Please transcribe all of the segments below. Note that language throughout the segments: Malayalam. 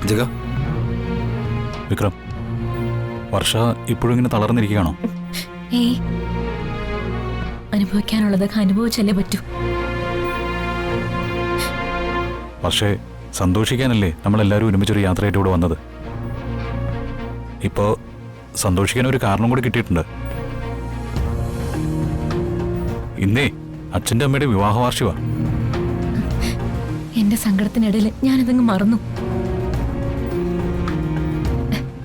ജഗ, വിക്രം, വർഷ ഇപ്പോഴും ഇങ്ങനെ തളർന്നിരിക്കുകയാണോ? ഏയ്, അനുഭവിക്കാനുള്ളതൊക്കെ അനുഭവിച്ചല്ലേ പറ്റൂ. പക്ഷേ സന്തോഷിക്കാനല്ലേ നമ്മളെല്ലാവരും ഒരുമിച്ചൊരു യാത്രയായിട്ട് ഇവിടെ വന്നത്. ഇപ്പോൾ സന്തോഷിക്കാൻ ഒരു കാരണം കൂടി കിട്ടിയിട്ടുണ്ട്. ഇന്നേ അച്ഛൻ്റെ അമ്മയുടെ വിവാഹ വാർഷികമാണ്. എന്റെ സങ്കടത്തിനിടയിൽ ഞാനതങ്ങ് മറന്നു.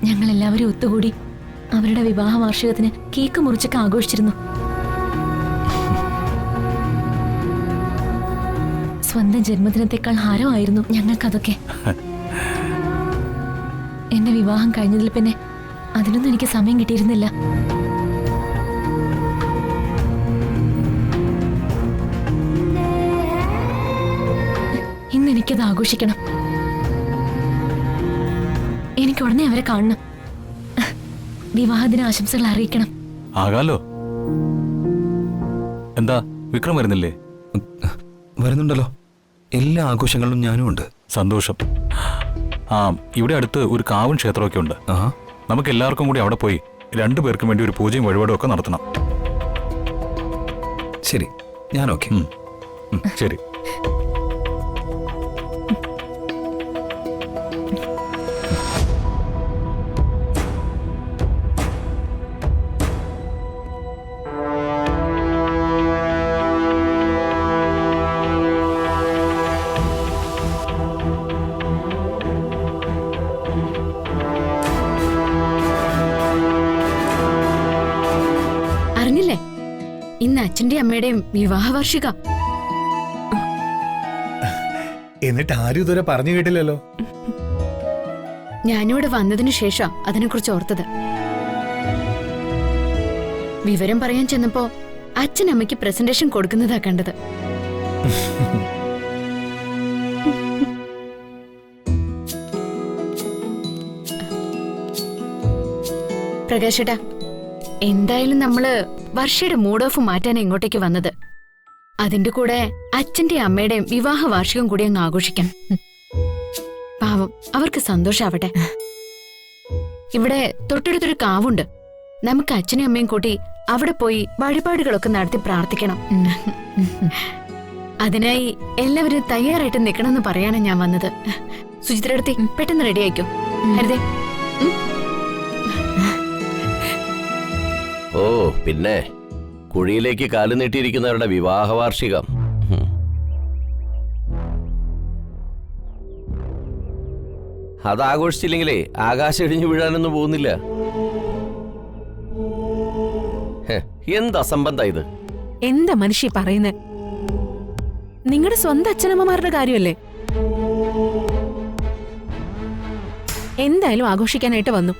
ഞങ്ങളെല്ലാവരും ഒത്തുകൂടി അവരുടെ വിവാഹ വാർഷികത്തിന് കേക്ക് മുറിച്ചൊക്കെ ആഘോഷിച്ചിരുന്നു. സ്വന്തം ജന്മദിനത്തെക്കാൾ ഹാരമായിരുന്നു ഞങ്ങൾക്കതൊക്കെ. എന്റെ വിവാഹം കഴിഞ്ഞതിൽ പിന്നെ അതിനൊന്നും എനിക്ക് സമയം കിട്ടിയിരുന്നില്ല. ഇന്ന് എനിക്കത് ആഘോഷിക്കണം. എനിക്ക് ഉടനെ അവരെ കാണണം. വിവാഹദിന ആശംസകൾ അറിയിക്കണം. ആകാലോ. എന്താ വിക്രം വരുന്നില്ലേ? വരുന്നുണ്ടല്ലോ. എല്ലാ ആഘോഷങ്ങളിലും ഞാനും ഉണ്ട്. സന്തോഷം. ഇവിടെ അടുത്ത് ഒരു കാവും ക്ഷേത്രമൊക്കെ ഉണ്ട്. നമുക്ക് എല്ലാവർക്കും കൂടി അവിടെ പോയി 2 പേർക്കും വേണ്ടി ഒരു പൂജയും വഴിപാടും ഒക്കെ നടത്തണം. ശരി, ഞാൻ ഓക്കെ. ശരി. അറിഞ്ഞില്ലേ, ഇന്ന് അച്ഛന്റെ അമ്മയുടെയും വിവാഹ വാർഷിക. എന്നിട്ട് ആരും ഇതുവരെ പറഞ്ഞു കേട്ടില്ലല്ലോ. ഞാനിവിടെ വന്നതിനു ശേഷം അതിനെക്കുറിച്ച് ഓർത്തത്. വിവരം പറയാൻ ചെന്നപ്പോ അച്ഛനമ്മയ്ക്ക് പ്രസന്റേഷൻ കൊടുക്കുന്നതാ കണ്ടത്. പ്രകാശേട്ടാ, എന്തായാലും നമ്മള് വർഷയുടെ മൂഡ് ഓഫ് മാറ്റാൻ ഇങ്ങോട്ടേക്ക് വന്നത്. അതിന്റെ കൂടെ അച്ഛന്റെയും അമ്മയുടെയും വിവാഹ വാർഷികം കൂടി അങ്ങ് ആഘോഷിക്കാം. പാവം, അവർക്ക് സന്തോഷാവട്ടെ. ഇവിടെ തൊട്ടടുത്തൊരു കാവുണ്ട്. നമുക്ക് അച്ഛനും അമ്മയും കൂട്ടി അവിടെ പോയി വഴിപാടുകളൊക്കെ നടത്തി പ്രാർത്ഥിക്കണം. അതിനായി എല്ലാവരും തയ്യാറായിട്ട് നിൽക്കണമെന്ന് പറയാനാണ് ഞാൻ വന്നത്. സുചിത്രടുത്തി പെട്ടെന്ന് റെഡി ആയിക്കോ. ഹരിതേ. ഓ പിന്നെ കുഴിയിലേക്ക് കാലു നീട്ടിയിരിക്കുന്നവരുടെ വിവാഹ വാർഷികം. അതാഘോഷിച്ചില്ലെങ്കിലേ ആകാശം ഇടിഞ്ഞു വീഴാനൊന്നും പോകുന്നില്ല. എന്ത് അസംബന്ധ ഇത്? എന്താ മനുഷ്യ പറയുന്നേ? നിങ്ങളുടെ സ്വന്തം അച്ഛനമ്മമാരുടെ കാര്യമല്ലേ? എന്തായാലും ആഘോഷിക്കാനായിട്ട് വന്നു.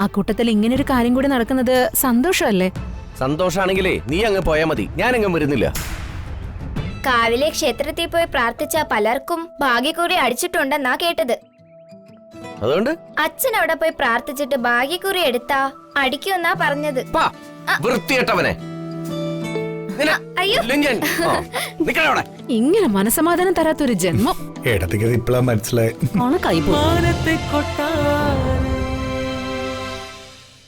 ആ കൂട്ടത്തിൽ ഇങ്ങനൊരു കാര്യം കൂടി നടക്കുന്നത് സന്തോഷമല്ലേ? സന്തോഷാണെങ്കിലേ നീ അങ്ങ് പോയാ മതി, ഞാനെങ്ങും വരുന്നില്ല. കാവിലെ ക്ഷേത്രത്തിൽ പോയി പ്രാർത്ഥിച്ച പലർക്കും ഭാഗ്യക്കുറി അടിച്ചിട്ടുണ്ടെന്നാ കേട്ടത്. അതുകൊണ്ട് അച്ഛൻ അവിടെ പോയി പ്രാർത്ഥിച്ചിട്ട് ഭാഗ്യക്കുറി എടുത്താ അടിക്കുമെന്നാ പറഞ്ഞത്. വൃത്തികെട്ടവനെ. അയ്യോ, ഇങ്ങനെ മനസമാധാനം തരാത്തൊരു ജന്മം. ഇടത്തേക്ക് ഇപ്പളാ മനസ്സിലായി. കൈ